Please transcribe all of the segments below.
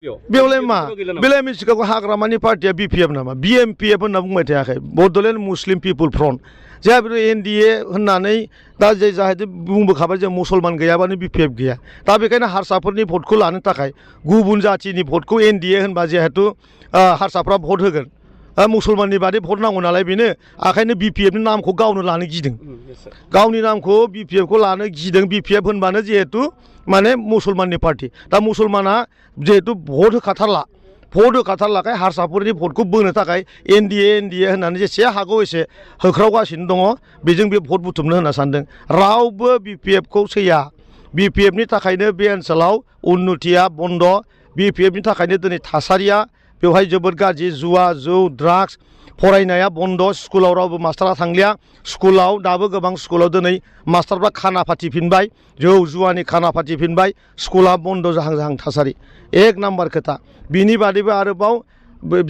बेवलाय मा बेलाय मिथिखागौ हाग्रामानि पार्टिया BPF नामा BMPF होनना बुंबाय थायाखै बड'लेण्ड मुस्लिम पिपुल फ्रन्ट जोंहा बे NDA होननानै दा जाहाथे बुंबोखाबाय जों मुसलमान गैयाबानो BPF गैया दा बेखायनो हारसाफोरनि भटखौ लानो थाखाय गुबुन जाथिनि भटखौ NDA होनबा जिहेतु हारसाफ्रा भट होगोन मुसलमाननि बादै भट नांगौ नालाय बेनो ओंखायनो BPF नि नामखौ गावनो लानो गिदों गावनि नामखौ BPF खौ लानो गिदों BPF होनबानो जिहेतु माने मुसलमाननि पार्टी दा मुसलमाना जिहेतु भट होखाथारलाखाय हारसाफोरनि भटखौ बोनो थाखाय NDA होननानै जेसे हागौ एसे होख्रावगासिनो दङ बेजों बे भट बुथुमनो होनना सानदों रावबो BPF खौ सैया BPF नि थाखायनो बे ओनसोलाव उन्नतिया बन्द BPF नि थाखायनो दिनै थासारिया बेवहाय जोबोद गाज्रि जुवा जौ ड्राग्स फरायनाया बन्द स्कुलाव रावबो मास्टारा थांलिया स्कुलाव दाबो गोबां स्कुलाव दिनै मास्टारफ्रा खाना फाथिफिनबाय जौ जुवानि खाना फाथिफिनबाय स्कुला बन्द जाहां थासारि एक नाम्बार खोथा बिनि बादैबो आरोबाव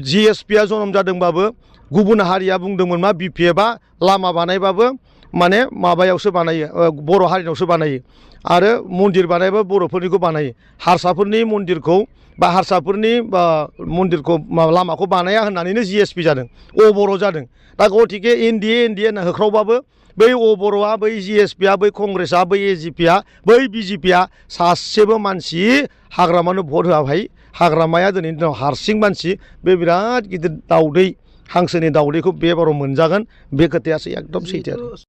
GSP आ जन्म जादोंबाबो गुबुन हारिया बुंदोंमोन मा BPF आ लामा बानायबाबो माने माबायावसो बानायो बर' हारिनावसो बानायो आरो मन्दिर बानायबा बर'फोरनिखौ बानायो हारसाफोरनि मन्दिरखौ बा हारसाफोरनि मन्दिरखौ लामाखौ बानाया होननानैनो GSP जादों अबर' जादों दा गथिखे NDA होनना होख्रावबाबो बै अबर'आ बै GSP आ बै कंग्रेसआ बै AGP आ बै BJP आ सासेबो मानसि हाग्रामानो भट होआखै हाग्रामाया दिनैनि दिनाव हारसिं मानसि बे बिराद गिदिर दाउदै हांसोनि दाउदैखौ बे बाराव मोनजागोन बे खोथायासो एकदम सैथो